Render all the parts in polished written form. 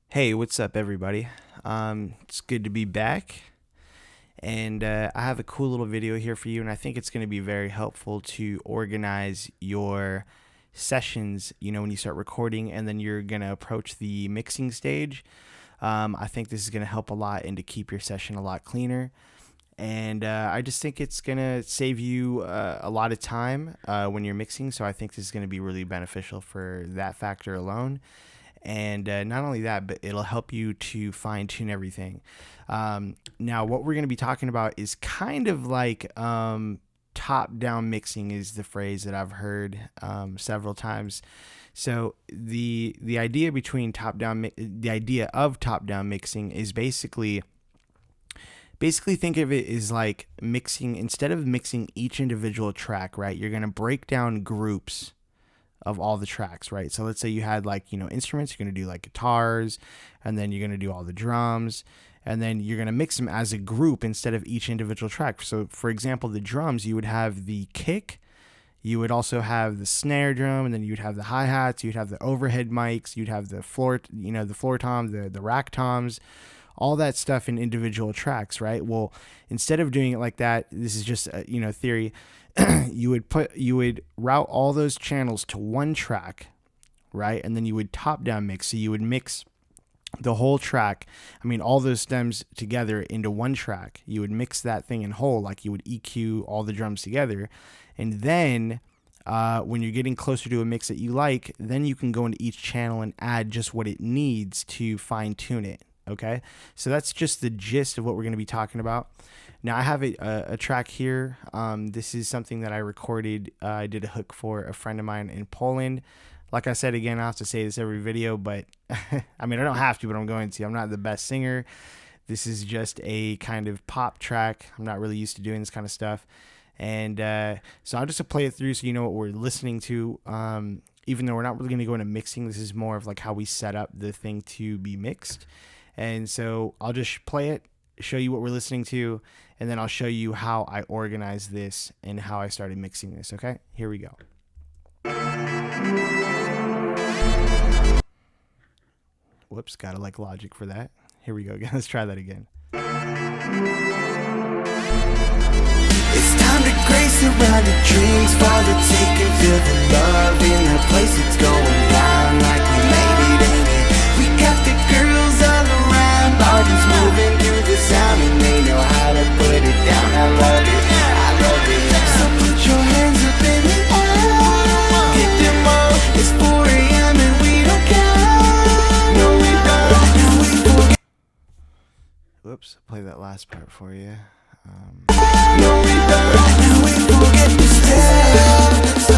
Hey, what's up, everybody? It's good to be back, and I have a cool little video here for you, and I think it's going to be very helpful to organize your sessions, when you start recording and then you're going to approach the mixing stage. I think this is going to help a lot and to keep your session a lot cleaner. And I just think it's going to save you a lot of time when you're mixing, so I think this is going to be really beneficial for that factor alone. And not only that, but it'll help you to fine tune everything. Now, what we're going to be talking about is kind of like top down mixing is the phrase that I've heard several times. So the idea between the idea of top down mixing is basically think of it as like mixing, instead of mixing each individual track, right? You're going to break down groups of all the tracks, right? So let's say you had instruments, you're going to do like guitars, and then you're going to do all the drums, and then you're going to mix them as a group instead of each individual track. So for example, the drums, you would have the kick, you would also have the snare drum, and then you'd have the hi-hats, you'd have the overhead mics, you'd have the floor, the floor toms, the rack toms, all that stuff in individual tracks, right? Well, instead of doing it like that, this is just theory. you would route all those channels to one track, right? And then you would top down mix. So you would mix the whole track, all those stems together into one track. You would mix that thing in whole, like you would EQ all the drums together. And then when you're getting closer to a mix that you like, then you can go into each channel and add just what it needs to fine tune it. Okay, so that's just the gist of what we're going to be talking about. Now, I have a track here. This is something that I recorded. I did a hook for a friend of mine in Poland. Like I said, again, I have to say this every video, but I don't have to, but I'm going to. I'm not the best singer. This is just a kind of pop track. I'm not really used to doing this kind of stuff. And so I'll just play it through so you know what we're listening to. Even though we're not really going to go into mixing, this is more of like how we set up the thing to be mixed. And so I'll just play it, show you what we're listening to, and then I'll show you how I organized this and how I started mixing this, okay? Here we go. Whoops, gotta like Logic for that. Here we go again. Let's try that again. It's time to grace around the drinks, while the taking, feel the love in the place. It's going down like we made it, ain't it? We got the girls all around, bodies moving to the sound, and they know how to put it down. I love it, I love it. So put your hands up in the air, get them on. It's 4 a.m. and we don't care. No, we don't. No, we forget. Whoops, I'll play that last part for you. No, we don't. No, we forget to step. So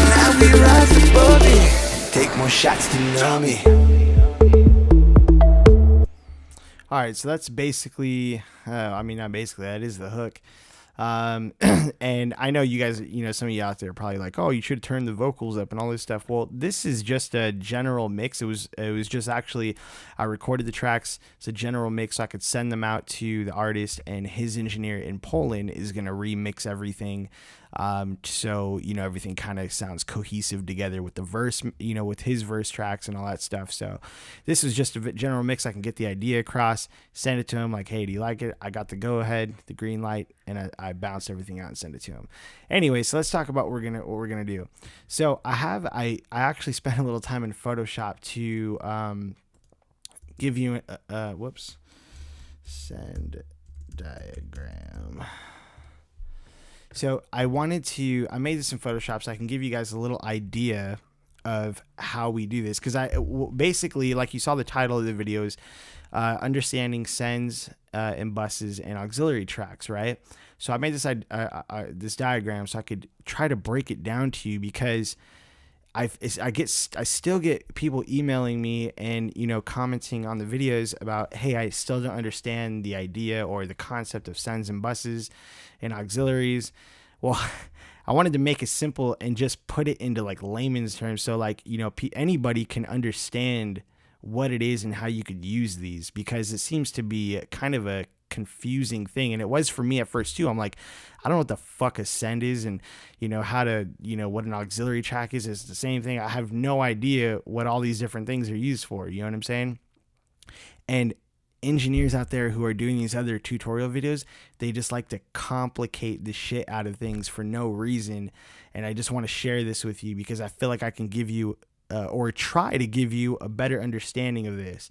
now we rise above it. Take more shots to numb it. All right, so that's basically, not basically, that is the hook. And I know you guys, some of you out there are probably like, oh, you should turn the vocals up and all this stuff. Well, this is just a general mix. It was just actually, I recorded the tracks. It's a general mix so I could send them out to the artist, and his engineer in Poland is going to remix everything. So, everything kind of sounds cohesive together with the verse, with his verse tracks and all that stuff. So this is just a general mix. I can get the idea across, send it to him like, hey, do you like it? I got the go ahead, the green light, and I bounced everything out and send it to him. Anyway, so let's talk about what we're gonna do. So I actually spent a little time in Photoshop to give you whoops, send diagram. So I made this in Photoshop so I can give you guys a little idea of how we do this. Because basically, like you saw the title of the videos, understanding sends and buses and auxiliary tracks, right? So I made this diagram so I could try to break it down to you, because I still get people emailing me and commenting on the videos about, hey, I still don't understand the idea or the concept of sends and buses and auxiliaries. Well, I wanted to make it simple and just put it into like layman's terms, so anybody can understand what it is and how you could use these, because it seems to be kind of a confusing thing. And it was for me at first too. I'm like, I don't know what the fuck a send is, and how to, what an auxiliary track is. It's the same thing. I have no idea what all these different things are used for. You know what I'm saying? And engineers out there who are doing these other tutorial videos, they just like to complicate the shit out of things for no reason. And I just want to share this with you because I feel like I can give you or try to give you a better understanding of this.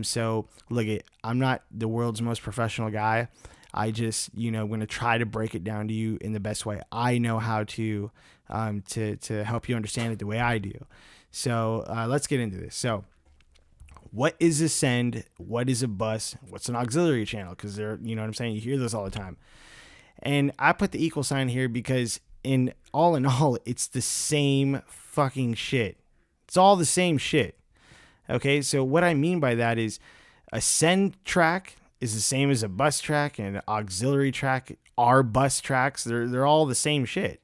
So look, I'm not the world's most professional guy. I just, I'm going to try to break it down to you in the best way I know how to help you understand it the way I do. So let's get into this. So what is a send? What is a bus? What's an auxiliary channel? Because they're, you know what I'm saying? You hear this all the time. And I put the equal sign here because in all, it's the same fucking shit. It's all the same shit. Okay, so what I mean by that is a send track is the same as a bus track, and an auxiliary track are bus tracks. They're all the same shit,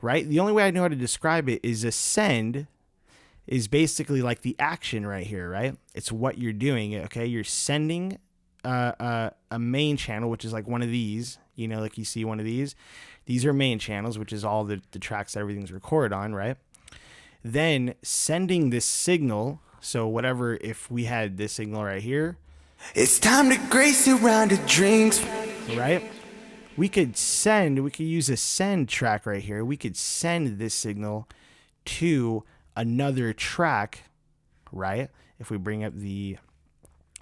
right? The only way I know how to describe it is a send is basically like the action right here, right? It's what you're doing, okay? You're sending a main channel, which is like one of these, like you see one of these. These are main channels, which is all the tracks that everything's recorded on, right? Then sending this signal, so whatever, if we had this signal right here, it's time to grace a round of drinks, right? We could use a send track right here. We could send this signal to another track, right? If we bring up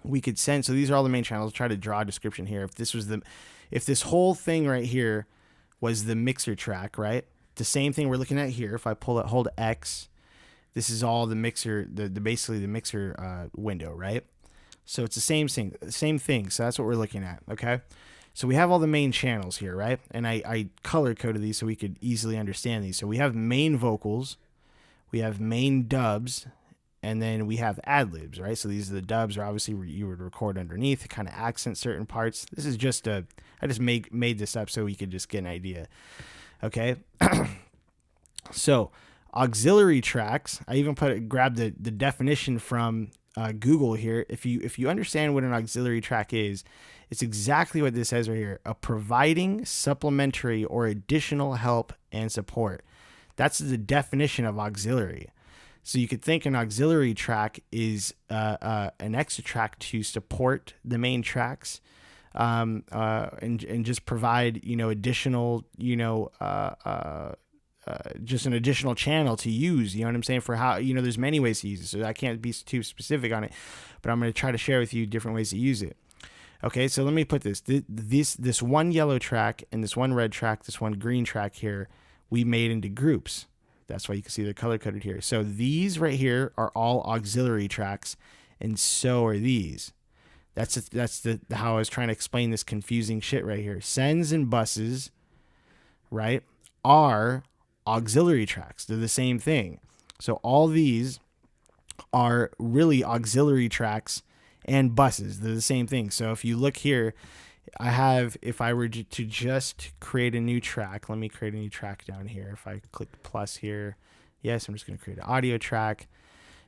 we could send, so these are all the main channels. Try to draw a description here. If this whole thing right here was the mixer track, right? The same thing we're looking at here. If I hold X, this is all the mixer, basically the mixer window, right? So it's the same thing. So that's what we're looking at, okay? So we have all the main channels here, right? And I color coded these so we could easily understand these. So we have main vocals, we have main dubs, and then we have ad-libs, right? So these are the dubs, are obviously you would record underneath to kind of accent certain parts. This is just I just made this up so we could just get an idea, okay? So auxiliary tracks, I even grabbed the definition from Google here. If you understand what an auxiliary track is, it's exactly what this says right here: a providing supplementary or additional help and support. That's the definition of auxiliary. So you could think an auxiliary track is an extra track to support the main tracks, and just provide additional just an additional channel to use. You know what I'm saying? For how there's many ways to use it, so I can't be too specific on it, but I'm going to try to share with you different ways to use it. Okay, so let me put this one yellow track and this one red track, this one green track here, we made into groups. That's why you can see they're color coded here. So these right here are all auxiliary tracks, and so are these. That's how I was trying to explain this confusing shit right here. Sends and buses, right, are auxiliary tracks. They're the same thing. So all these are really auxiliary tracks and buses. They're the same thing. So if you look here, if I were to just create a new track, let me create a new track down here. If I click plus here, yes, I'm just going to create an audio track.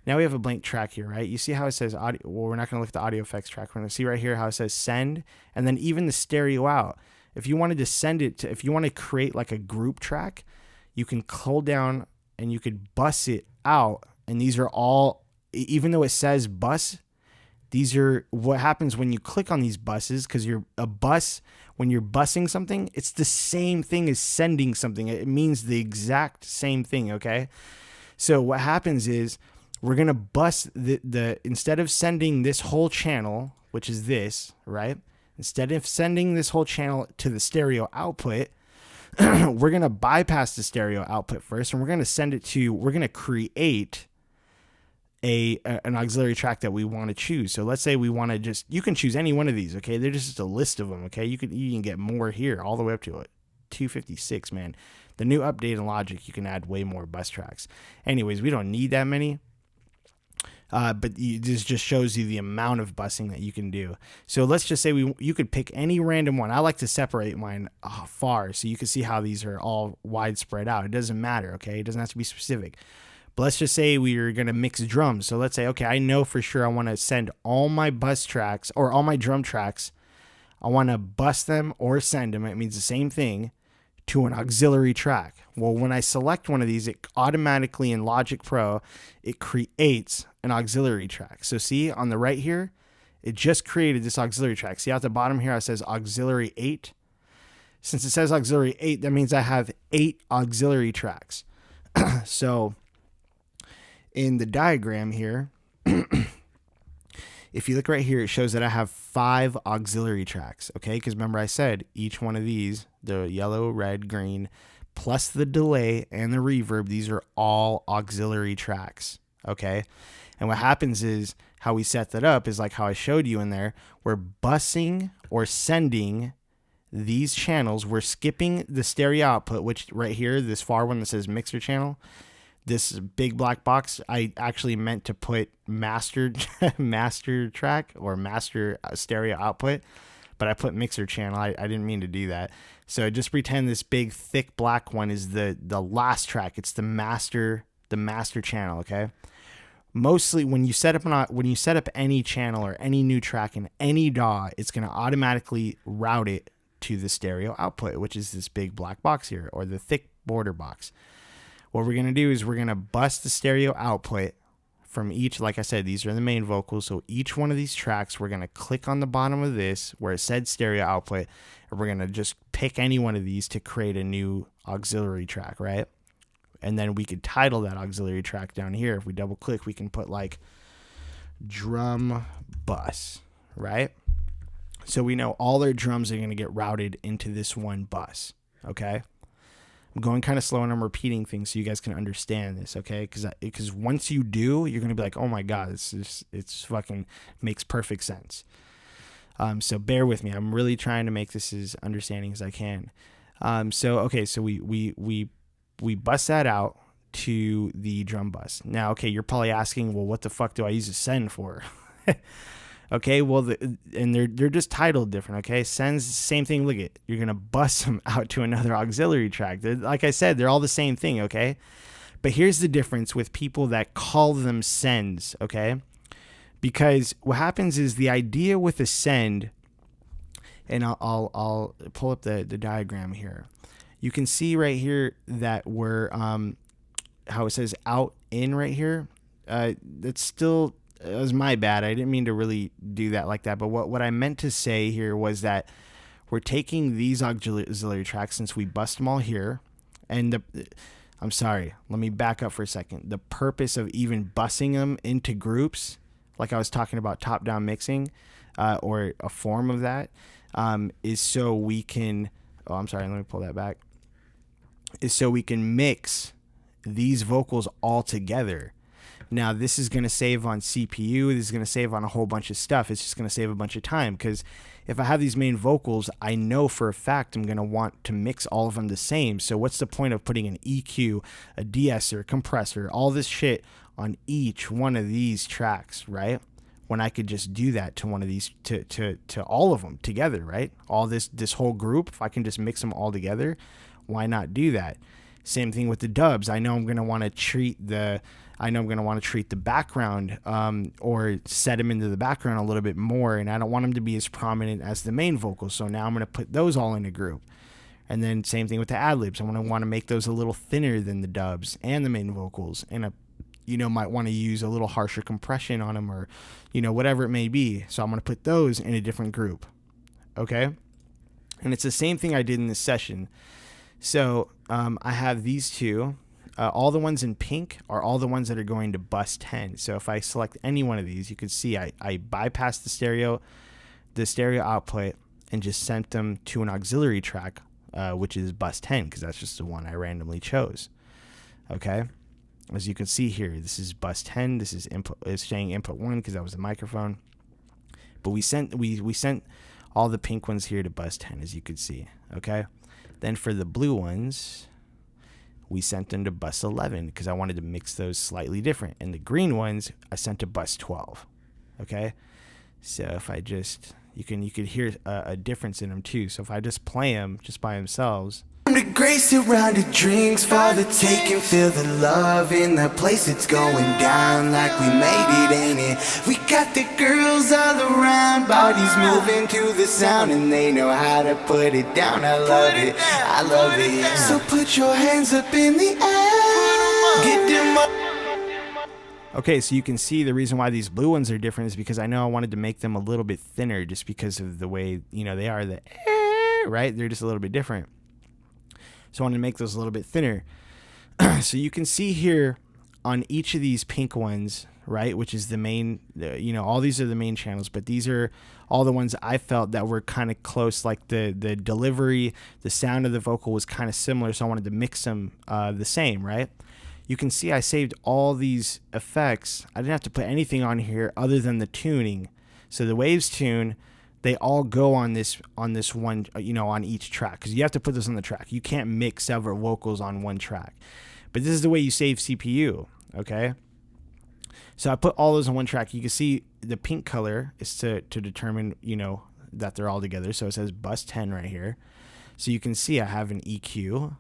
Now we have a blank track here, right? You see how it says audio? Well, we're not going to look at the audio effects track. We're going to see right here how it says send, and then even the stereo out. If you wanted to send it if you want to create like a group track, you can hold down and you could bus it out. And these are all, even though it says bus, these are what happens when you click on these buses, because when you're busing something, it's the same thing as sending something. It means the exact same thing, okay? So what happens is we're going to bus instead of sending this whole channel, which is this, right? Instead of sending this whole channel to the stereo output, we're going to bypass the stereo output first, and we're going to create an auxiliary track that we want to choose. So let's say we want to you can choose any one of these, okay? They're just a list of them, okay? You can get more here, all the way up to 256, man. The new update in Logic, you can add way more bus tracks. Anyways, we don't need that many. But this just shows you the amount of busing that you can do. So let's just say you could pick any random one. I like to separate mine far so you can see how these are all widespread out. It doesn't matter, okay? It doesn't have to be specific. But let's just say we're going to mix drums. So let's say, okay, I know for sure I want to send all my bus tracks or all my drum tracks I want to bus them or send them. It means the same thing to an auxiliary track. Well, when I select one of these, it automatically in Logic Pro, it creates an auxiliary track. So see on the right here, it just created this auxiliary track. See at the bottom here, it says auxiliary 8. Since it says auxiliary 8, that means I have 8 auxiliary tracks. So in the diagram here, if you look right here, it shows that I have 5 auxiliary tracks, okay? Because remember I said each one of these, the yellow, red, green, plus the delay and the reverb, these are all auxiliary tracks, okay? And what happens is how we set that up is like how I showed you in there. We're busing or sending these channels. We're skipping the stereo output, which right here, this far one that says mixer channel, this big black box, I actually meant to put master track or master stereo output, but I put mixer channel. I didn't mean to do that. So just pretend this big thick black one is the last track. It's the master channel, okay? Mostly when you set up any channel or any new track in any DAW, it's going to automatically route it to the stereo output, which is this big black box here, or the thick border box. What we're going to do is we're going to bust the stereo output from each, like I said, these are the main vocals. So each one of these tracks, we're going to click on the bottom of this where it said stereo output, and we're going to just pick any one of these to create a new auxiliary track, right? And then we could title that auxiliary track down here. If we double click, we can put like drum bus, right? So we know all their drums are going to get routed into this one bus, okay? I'm going kind of slow and I'm repeating things so you guys can understand this, okay? Because once you do, you're going to be like, oh my God, it's fucking makes perfect sense. So bear with me. I'm really trying to make this as understanding as I can. So we bust that out to the drum bus. Now, okay, you're probably asking, well, what the fuck do I use a send for? Okay, well, they're just titled different, okay? Sends, same thing. Look at, you're going to bust them out to another auxiliary track. Like I said, they're all the same thing, okay? But here's the difference with people that call them sends, okay? Because what happens is the idea with a send, and I'll pull up the diagram here. You can see right here that we're, how it says out, in right here. That's still... It was my bad. I didn't mean to really do that like that. But what I meant to say here was that we're taking these auxiliary tracks since we bust them all here. And I'm sorry. Let me back up for a second. The purpose of even busing them into groups, like I was talking about top-down mixing, or a form of that, is so we can... Oh, I'm sorry. Let me pull that back. Is so we can mix these vocals all together. Now, this is going to save on CPU. This is going to save on a whole bunch of stuff. It's just going to save a bunch of time because if I have these main vocals, I know for a fact I'm going to want to mix all of them the same. So what's the point of putting an EQ, a de-esser, compressor, all this shit on each one of these tracks, right? When I could just do that to one of these, to all of them together, right? All this whole group, if I can just mix them all together, why not do that? Same thing with the dubs. I know I'm going to want to treat the background or set them into the background a little bit more, and I don't want them to be as prominent as the main vocals. So now I'm going to put those all in a group. And then same thing with the ad-libs. I want to make those a little thinner than the dubs and the main vocals, and might want to use a little harsher compression on them, or whatever it may be. So I'm going to put those in a different group. Okay? And it's the same thing I did in this session. So I have these two. All the ones in pink are all the ones that are going to bus 10. So if I select any one of these, you can see I bypass the stereo output and just sent them to an auxiliary track, which is bus 10, because that's just the one I randomly chose. Okay, as you can see here, this is bus 10. This is input. It's saying input 1 because that was the microphone. But we sent all the pink ones here to bus 10, as you can see. Okay, then for the blue ones, we sent them to bus 11 because I wanted to mix those slightly different. And the green ones, I sent to bus 12. Okay, so if I just, you could hear a difference in them too. So if I just play them just by themselves, The grace around the drinks for the taking, feel the love in the place. It's going down like we made it, ain't it? We got the girls all around, bodies moving to the sound, and they know how to put it down. I love it, I love it. So put your hands up in the air, get them up. Okay, so you can see the reason why these blue ones are different is because I know I wanted to make them a little bit thinner just because of the way, you know, they are, right? They're just a little bit different. So I wanted to make those a little bit thinner. So you can see here on each of these pink ones, right, which is the main, you know, all these are the main channels, but these are all the ones I felt that were kind of close, like the delivery, the sound of the vocal was kind of similar, so I wanted to mix them the same, right? You can see I saved all these effects. I didn't have to put anything on here other than the tuning. So the waves tune, they all go on this one, you know, on each track, because you have to put this on the track. You can't mix several vocals on one track. But this is the way you save CPU, okay? So I put all those on one track. You can see the pink color is to determine, you know, that they're all together. So it says bus 10 right here. So you can see I have an EQ.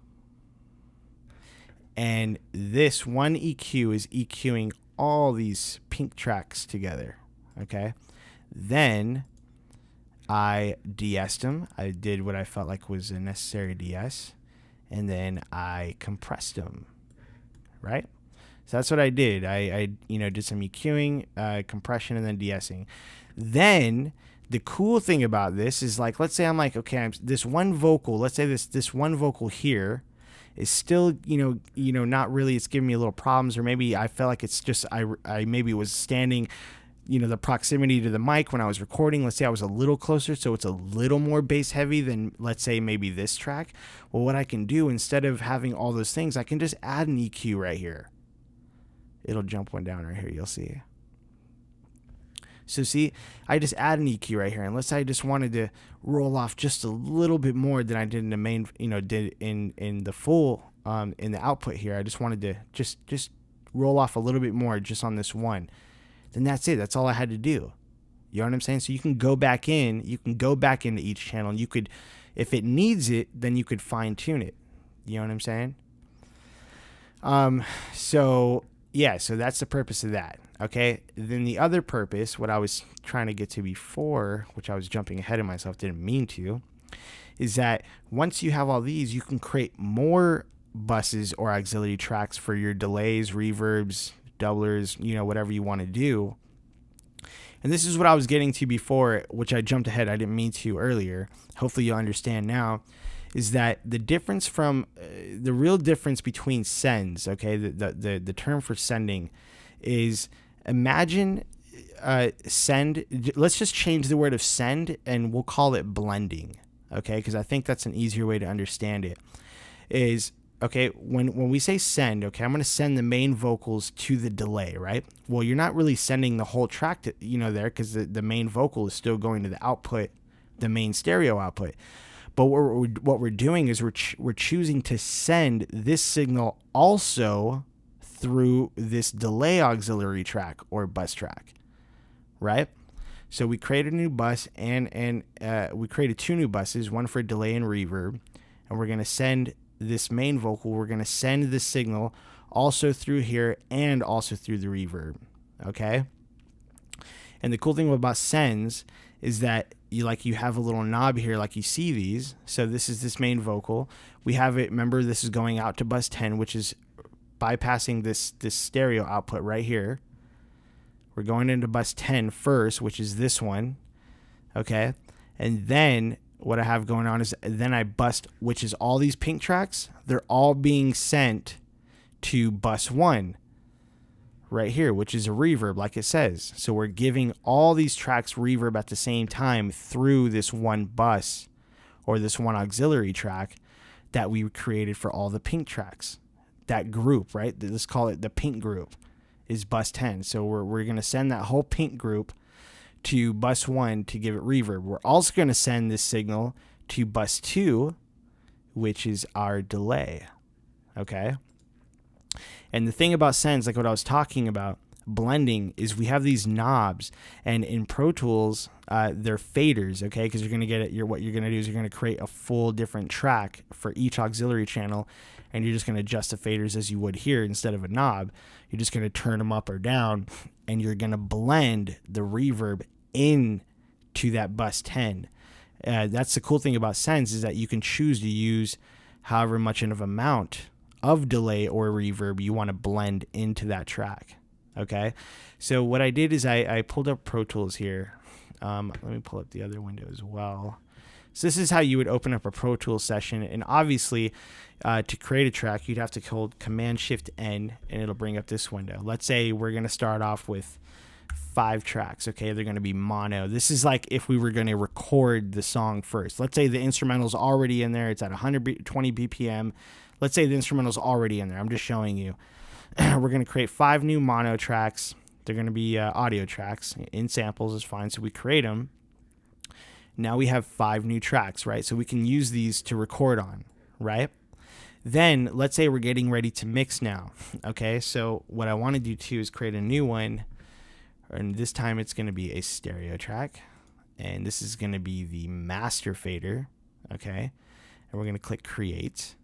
And this one EQ is EQing all these pink tracks together, okay? Then I de-essed them. I did what I felt like was a necessary de-ess, and then I compressed them, right? So that's what I did. I you know, did some EQing, compression, and then de-essing. Then the cool thing about this is, like, let's say I'm like, okay, this one vocal, let's say this one vocal here is still, you know, not really, it's giving me a little problems, or maybe I felt like it's just, I maybe was standing, you know, the proximity to the mic when I was recording. Let's say I was a little closer, so it's a little more bass heavy than, let's say, maybe this track. Well, what I can do, instead of having all those things, I can just add an EQ right here. It'll jump one down right here, you'll see. So see, I just add an EQ right here, and let's say I just wanted to roll off just a little bit more than I did in the main, you know, did in the full, in the output here. I just wanted to just roll off a little bit more just on this one. Then that's it. That's all I had to do. You know what I'm saying? So you can go back in, you can go back into each channel, and you could, if it needs it, then you could fine tune it. You know what I'm saying? So yeah, so that's the purpose of that. Okay, then the other purpose, what I was trying to get to before, which I was jumping ahead of myself, didn't mean to, is that once you have all these, you can create more buses or auxiliary tracks for your delays, reverbs, doublers, you know, whatever you want to do. And this is what I was getting to before, which I jumped ahead. I didn't mean to earlier. Hopefully you'll understand now, is that the difference from, the real difference between sends, okay, the term for sending is, imagine send, let's just change the word of send and we'll call it blending, okay, because I think that's an easier way to understand it. Is, okay, when we say send, okay, I'm going to send the main vocals to the delay, right? Well, you're not really sending the whole track to, you know, there, because the main vocal is still going to the output, the main stereo output. But what we're doing is we're choosing to send this signal also through this delay auxiliary track or bus track, right? So we created a new bus, and we created two new buses, one for delay and reverb, and we're going to send this main vocal, we're going to send the signal also through here and also through the reverb, okay? And the cool thing about sends is that you have a little knob here, like you see these. So this is this main vocal. We have it, remember, this is going out to bus 10, which is bypassing this stereo output right here. We're going into bus 10 first, which is this one, okay? And then what I have going on is then I bust, which is all these pink tracks, they're all being sent to bus 1 right here, which is a reverb, like it says. So we're giving all these tracks reverb at the same time through this one bus or this one auxiliary track that we created for all the pink tracks. That group, right? Let's call it the pink group, is bus 10. So we're going to send that whole pink group to bus 1 to give it reverb. We're also going to send this signal to bus 2, which is our delay, okay? And the thing about sends, like what I was talking about, blending is we have these knobs, and in Pro Tools, they're faders, okay? Because you're going to get it. What you're going to do is you're going to create a full different track for each auxiliary channel, and you're just going to adjust the faders as you would here instead of a knob. You're just going to turn them up or down, and you're going to blend the reverb in to that bus 10. That's the cool thing about Sense, is that you can choose to use however much of amount of delay or reverb you want to blend into that track. Okay, so what I did is I pulled up Pro Tools here. Let me pull up the other window as well. So this is how you would open up a Pro Tools session, and obviously to create a track you'd have to hold Command-Shift-N, and it'll bring up this window. Let's say we're going to start off with 5 tracks. Okay, they're going to be mono. This is like if we were going to record the song first. Let's say the instrumental's already in there. It's at 120 BPM. Let's say the instrumental's already in there. I'm just showing you. We're going to create 5 new mono tracks. They're going to be audio tracks. In samples is fine, so we create them. Now we have 5 new tracks, right? So we can use these to record on, right? Then let's say we're getting ready to mix now. Okay, so what I want to do too is create a new one. And this time it's going to be a stereo track. And this is going to be the master fader. Okay, and we're going to click create.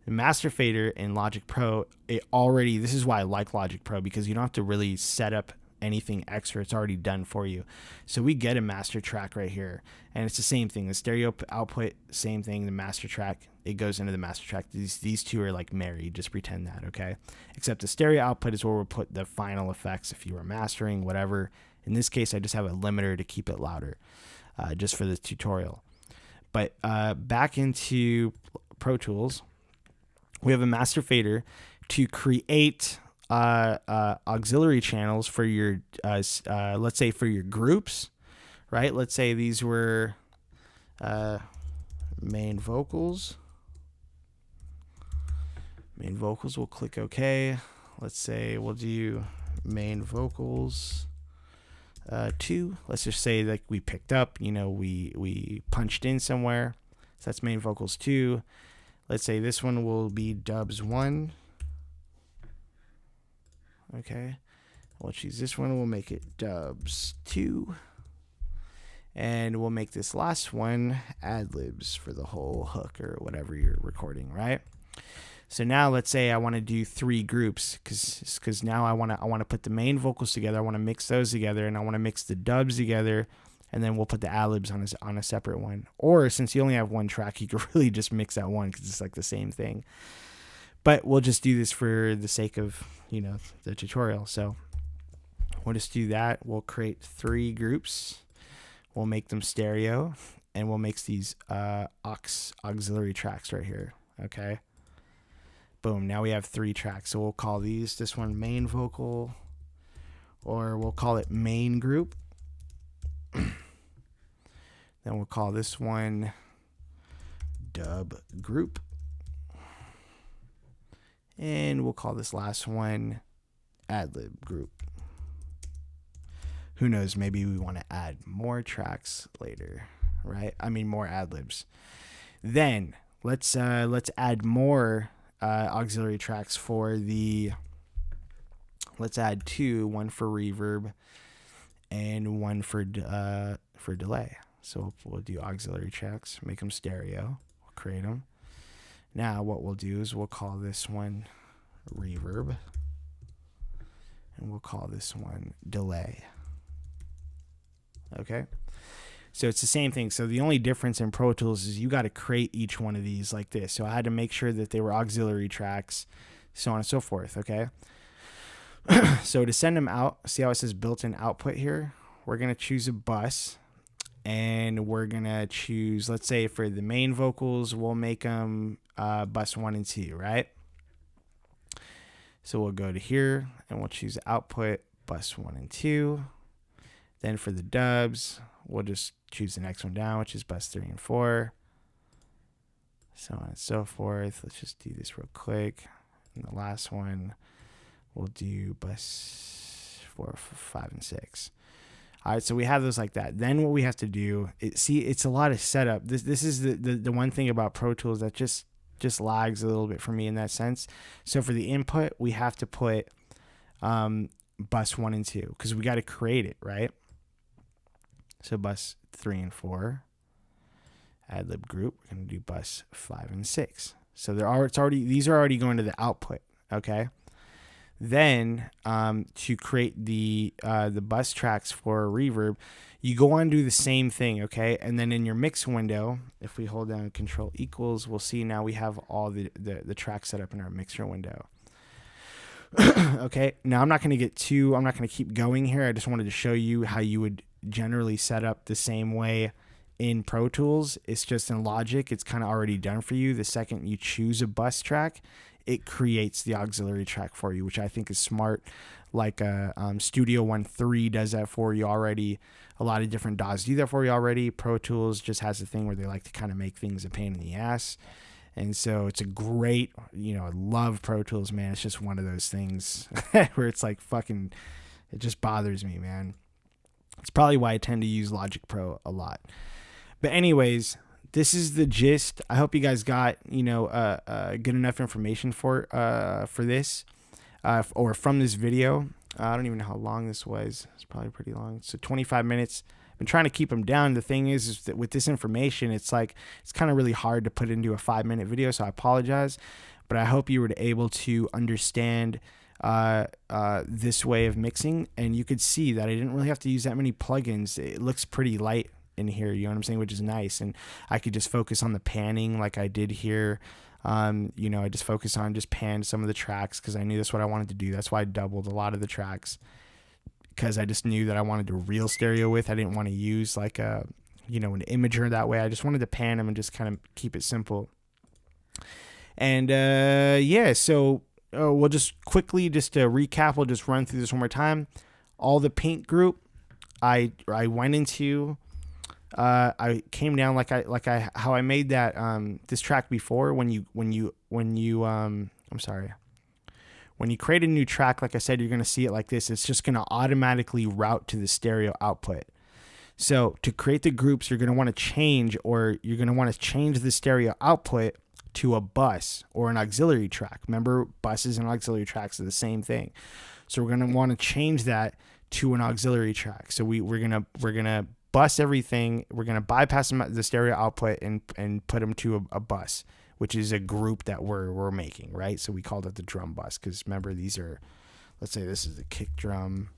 The master fader in Logic Pro, this is why I like Logic Pro, because you don't have to really set up anything extra. It's already done for you. So we get a master track right here, and it's the same thing. The stereo output, same thing. The master track, it goes into the master track. These two are like married. Just pretend that, okay? Except the stereo output is where we'll put the final effects if you were mastering, whatever. In this case, I just have a limiter to keep it louder, just for this tutorial. But back into Pro Tools, we have a master fader to create auxiliary channels for your, let's say for your groups, right? Let's say these were main vocals. Main vocals, we'll click OK. Let's say we'll do main vocals 2. Let's just say like we picked up, we punched in somewhere. So that's main vocals 2. Let's say this one will be dubs 1. Okay. We'll choose this one. We'll make it dubs 2. And we'll make this last one ad-libs for the whole hook or whatever you're recording, right? So now let's say I want to do 3 groups because now I want to put the main vocals together. I want to mix those together, and I want to mix the dubs together. And then we'll put the ad-libs on a separate one. Or since you only have 1 track, you could really just mix that one because it's like the same thing. But we'll just do this for the sake of, the tutorial. So we'll just do that. We'll create 3 groups. We'll make them stereo. And we'll mix these auxiliary tracks right here. Okay. Boom. Now we have 3 tracks. So we'll call this one main vocal. Or we'll call it main group. Then we'll call this one dub group. And we'll call this last one ad-lib group. Who knows, maybe we want to add more tracks later, right? I mean more ad-libs. Then let's add more auxiliary tracks for let's add 2, one for reverb and one for delay. So we'll do auxiliary tracks, make them stereo, we'll create them. Now what we'll do is we'll call this one reverb, and we'll call this one delay. Okay, so it's the same thing. So the only difference in Pro Tools is you got to create each one of these like this. So I had to make sure that they were auxiliary tracks, so on and so forth. Okay, so to send them out, see how it says built-in output here? We're going to choose a bus. And we're going to choose, let's say for the main vocals, we'll make them bus 1 and 2, right? So we'll go to here and we'll choose output bus 1 and 2. Then for the dubs, we'll just choose the next one down, which is bus 3 and 4. So on and so forth. Let's just do this real quick. And the last one, we'll do bus 4, 5, and 6. All right, so we have those like that. Then what we have to do, it's a lot of setup. This is the one thing about Pro Tools that just lags a little bit for me in that sense. So for the input, we have to put bus 1 and 2 because we got to create it, right? So bus 3 and 4, ad lib group. We're going to do bus 5 and 6. So these are already going to the output. Okay. Then to create the bus tracks for reverb, you go on and do the same thing, okay? And then in your mix window, if we hold down Control equals, we'll see now we have all the tracks set up in our mixer window. Okay, now I'm not going to keep going here. I just wanted to show you how you would generally set up the same way in Pro Tools. It's just in Logic, it's kind of already done for you. The second you choose a bus track, it creates the auxiliary track for you, which I think is smart. Like Studio One 3 does that for you already. A lot of different DAWs do that for you already. Pro Tools just has a thing where they like to kind of make things a pain in the ass. And so it's a great, I love Pro Tools, man. It's just one of those things where it's like fucking, it just bothers me, man. It's probably why I tend to use Logic Pro a lot. But anyways, this is the gist. I hope you guys got, good enough information for this, or from this video. I don't even know how long this was. It's probably pretty long. So 25 minutes. I've been trying to keep them down. The thing is that with this information, it's kind of really hard to put into a 5-minute video. So I apologize, but I hope you were able to understand this way of mixing, and you could see that I didn't really have to use that many plugins. It looks pretty light in here, you know what I'm saying, which is nice. And I could just focus on the panning like I did here. I just focused on just panned some of the tracks because I knew that's what I wanted to do. That's why I doubled a lot of the tracks, because I just knew that I wanted to real stereo with. I didn't want to use like an imager that way. I just wanted to pan them and just kind of keep it simple. And so we'll just quickly, just to recap, we'll just run through this one more time. All the paint group, I went into. I came down how I made that this track before. When you create a new track, like I said, you're gonna see it like this. It's just gonna automatically route to the stereo output. So to create the groups, you're gonna want to change the stereo output to a bus or an auxiliary track. Remember, buses and auxiliary tracks are the same thing. So we're gonna want to change that to an auxiliary track. So we're gonna bus everything. We're going to bypass the stereo output and put them to a bus, which is a group that we're making, right? So we called it the drum bus because remember, these are, let's say this is the kick drum.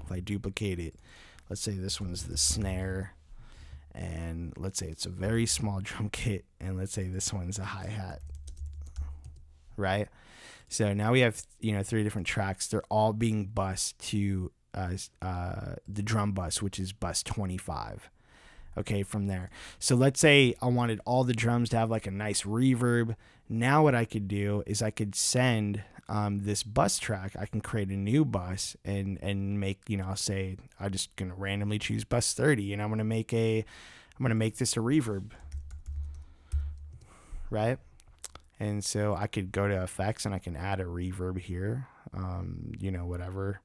If I duplicate it, let's say this one's the snare, and let's say it's a very small drum kit, and let's say this one's a hi-hat, right? So now we have 3 different tracks. They're all being bused to the drum bus, which is bus 25. Okay, from there. So let's say I wanted all the drums to have like a nice reverb. Now what I could do is I could send this bus track. I can create a new bus and make, I'll say I'm just gonna randomly choose bus 30, and I'm gonna make this a reverb, right? And so I could go to effects and I can add a reverb here. Whatever.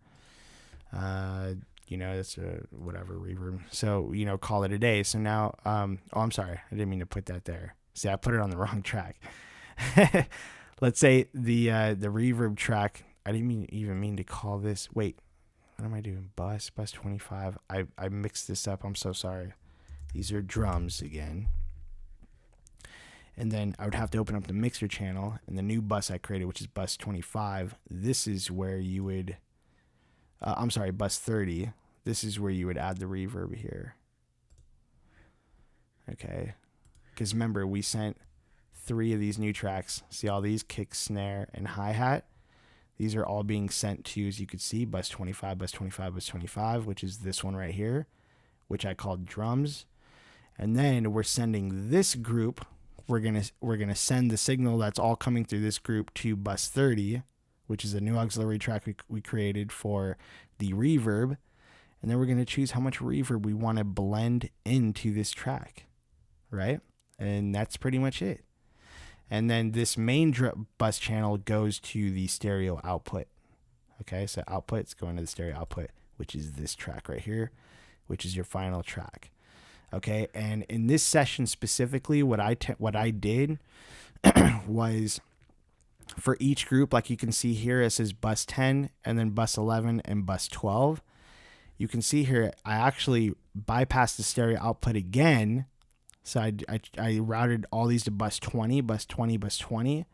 That's a whatever reverb. So, call it a day. So now, I'm sorry. I didn't mean to put that there. See, I put it on the wrong track. Let's say the reverb track, I didn't even mean to call this. Wait, what am I doing? Bus 25. I mixed this up. I'm so sorry. These are drums again. And then I would have to open up the mixer channel, and the new bus I created, which is bus 25. This is where you would, bus 30. This is where you would add the reverb here. Okay. Because remember, we sent 3 of these new tracks. See all these? Kick, snare, and hi-hat. These are all being sent to, as you could see, bus 25, bus 25, bus 25, which is this one right here, which I called drums. And then we're sending this group. We're gonna send the signal that's all coming through this group to bus 30, which is a new auxiliary track we created for the reverb. And then we're going to choose how much reverb we want to blend into this track, right? And that's pretty much it. And then this main bus channel goes to the stereo output. Okay, so output's going to the stereo output, which is this track right here, which is your final track. Okay, and in this session specifically, what I did was, for each group, like you can see here, it says bus 10 and then bus 11 and bus 12. You can see here, I actually bypassed the stereo output again. So I routed all these to bus 20, bus 20, bus 20,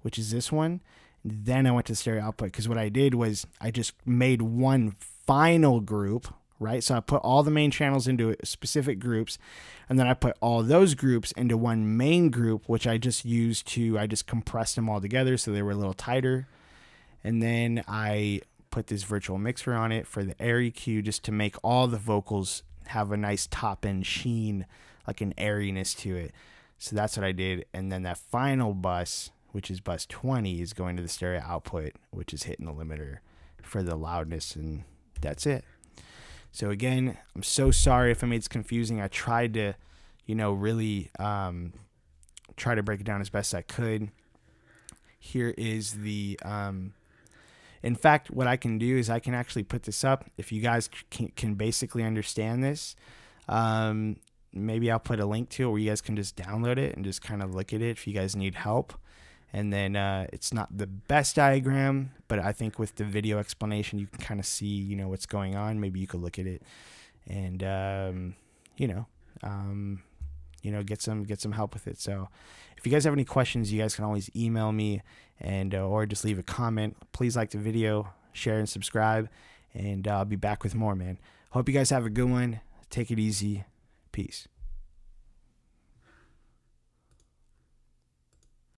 which is this one. Then I went to stereo output, because what I did was I just made one final group, right? So I put all the main channels into specific groups, and then I put all those groups into one main group, which I just compressed them all together so they were a little tighter. And then I put this virtual mixer on it for the air EQ, just to make all the vocals have a nice top end sheen, like an airiness to it. So that's what I did. And then that final bus, which is bus 20, is going to the stereo output, which is hitting the limiter for the loudness, and that's it. So again, I'm so sorry if I made this confusing. I tried to, really try to break it down as best I could. Here is the, in fact, what I can do is I can actually put this up. If you guys can basically understand this, maybe I'll put a link to it where you guys can just download it and just kind of look at it if you guys need help. And then it's not the best diagram, but I think with the video explanation, you can kind of see, what's going on. Maybe you could look at it and, get some help with it. So if you guys have any questions, you guys can always email me and or just leave a comment. Please like the video, share, and subscribe. And I'll be back with more, man. Hope you guys have a good one. Take it easy. Peace.